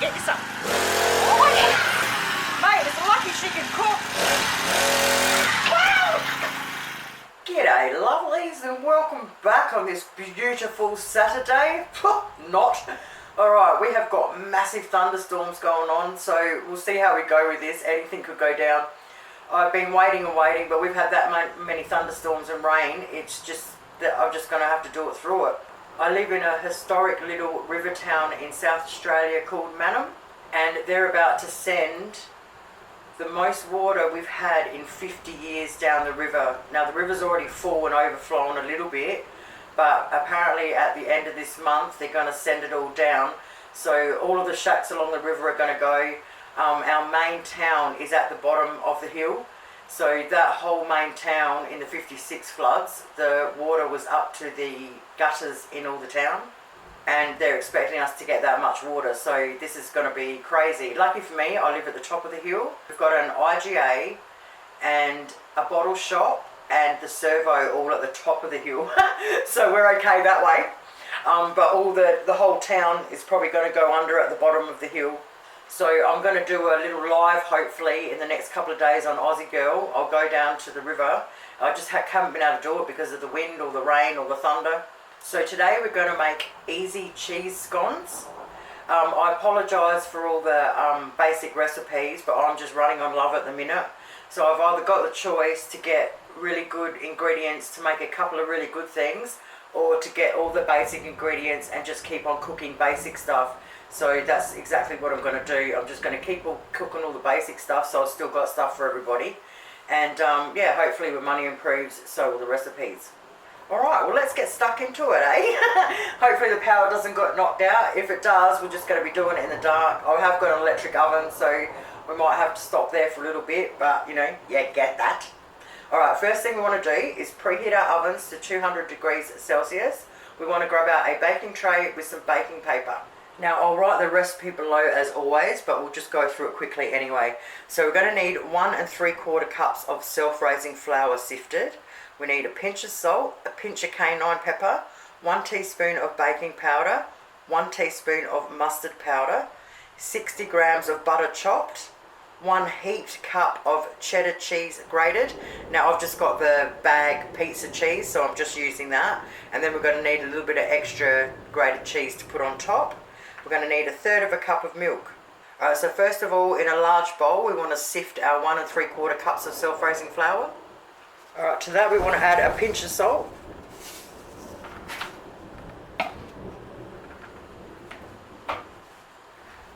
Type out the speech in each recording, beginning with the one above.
get you some. Oh, yeah. Mate, it's lucky she can cook. Wow! G'day lovelies and welcome back on this beautiful Saturday. Not. Alright, we have got massive thunderstorms going on, so we'll see how we go with this. Anything could go down. I've been waiting and waiting, but we've had that many thunderstorms and rain. It's just that I'm just going to have to do it through it. I live in a historic little river town in South Australia called Mannum, and they're about to send the most water we've had in 50 years down the river. Now the river's already full and overflown a little bit, but apparently at the end of this month they're going to send it all down. So all of the shacks along the river are going to go. Our main town is at the bottom of the hill. So that whole main town in the 56 floods, the water was up to the gutters in all the town, and they're expecting us to get that much water. So this is going to be crazy. Lucky for me, I live at the top of the hill. We've got an IGA and a bottle shop and the servo all at the top of the hill. So we're okay that way. But all the whole town is probably going to go under at the bottom of the hill. So I'm going to do a little live hopefully in the next couple of days on Aussie Girl. I'll go down to the river. I just haven't been able to do it because of the wind or the rain or the thunder. So today we're going to make easy cheese scones. I apologise for all the basic recipes, but I'm just running on love at the minute. So I've either got the choice to get really good ingredients to make a couple of really good things, or to get all the basic ingredients and just keep on cooking basic stuff. So that's exactly what I'm going to do. I'm just going to keep cooking all the basic stuff, so I've still got stuff for everybody. And yeah, hopefully when money improves, so will the recipes. Alright, well let's get stuck into it, eh? Hopefully the power doesn't get knocked out. If it does, we're just going to be doing it in the dark. I have got an electric oven, so we might have to stop there for a little bit, but you know, yeah, get that. Alright, first thing we want to do is preheat our ovens to 200 degrees Celsius. We want to grab out a baking tray with some baking paper. Now I'll write the recipe below as always, but we'll just go through it quickly anyway. So we're going to need 1 3/4 cups of self-raising flour sifted. We need a pinch of salt, a pinch of cayenne pepper, 1 teaspoon of baking powder, 1 teaspoon of mustard powder, 60 grams of butter chopped, 1 heaped cup of cheddar cheese grated. Now I've just got the bag pizza cheese, so I'm just using that. And then we're going to need a little bit of extra grated cheese to put on top. We're going to need 1/3 cup of milk. Alright, so first of all, in a large bowl, we want to sift our 1 3/4 cups of self-raising flour. Alright, to that we want to add a pinch of salt.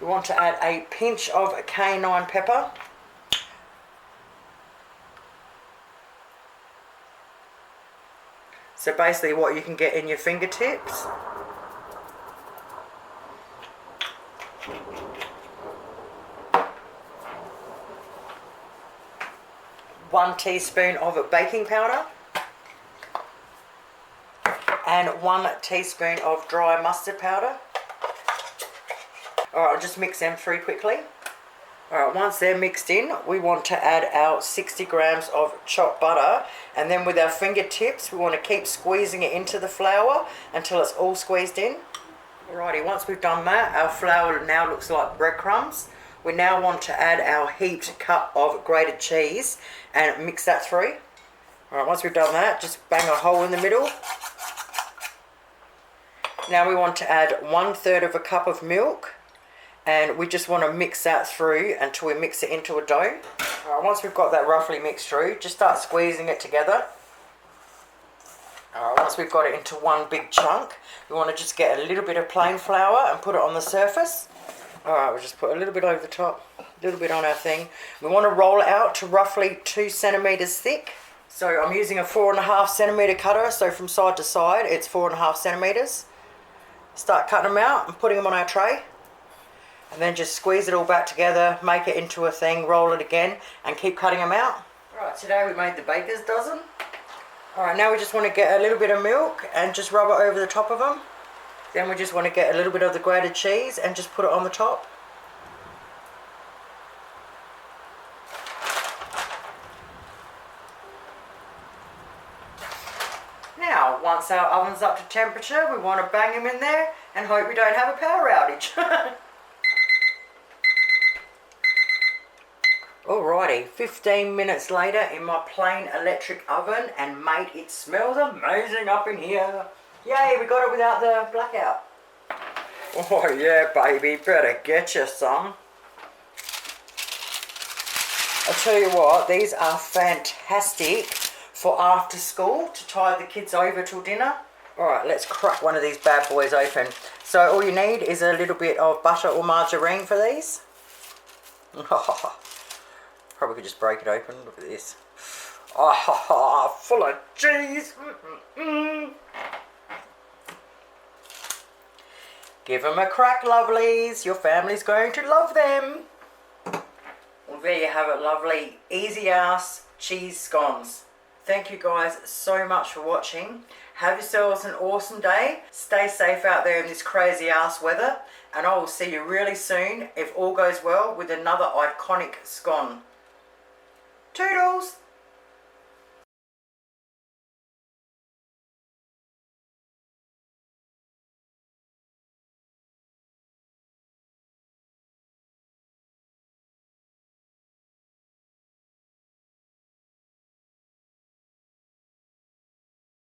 We want to add a pinch of cayenne pepper. So basically what you can get in your fingertips. One teaspoon of baking powder and 1 teaspoon of dry mustard powder. Alright, I'll just mix them through quickly. Alright, once they're mixed in, we want to add our 60 grams of chopped butter, and then with our fingertips we want to keep squeezing it into the flour until it's all squeezed in. Alrighty, once we've done that, our flour now looks like breadcrumbs. We now want to add our heaped cup of grated cheese and mix that through. Alright, once we've done that, just bang a hole in the middle. Now we want to add 1/3 cup of milk, and we just want to mix that through until we mix it into a dough. Alright, once we've got that roughly mixed through, just start squeezing it together. Alright, once we've got it into one big chunk, we want to just get a little bit of plain flour and put it on the surface. Alright, we'll just put a little bit over the top, a little bit on our thing. We want to roll it out to roughly 2 centimeters thick. So I'm using a 4.5 centimeter cutter, so from side to side it's 4.5 centimeters. Start cutting them out and putting them on our tray. And then just squeeze it all back together, make it into a thing, roll it again, and keep cutting them out. Alright, today we made the baker's dozen. Alright, now we just want to get a little bit of milk and just rub it over the top of them. Then we just want to get a little bit of the grated cheese and just put it on the top. Now, once our oven's up to temperature, we want to bang them in there and hope we don't have a power outage. Alrighty, 15 minutes later in my plain electric oven, and mate, it smells amazing up in here. Yay, we got it without the blackout. Oh yeah, baby, better get you some. I'll tell you what, these are fantastic for after school to tide the kids over till dinner. Alright, let's crack one of these bad boys open. So all you need is a little bit of butter or margarine for these. Probably could just break it open. Look at this. Oh, full of cheese. Give them a crack, lovelies. Your family's going to love them. Well, there you have it, lovely, easy ass cheese scones. Thank you guys so much for watching. Have yourselves an awesome day. Stay safe out there in this crazy ass weather. And I will see you really soon, if all goes well, with another iconic scone. Toodles!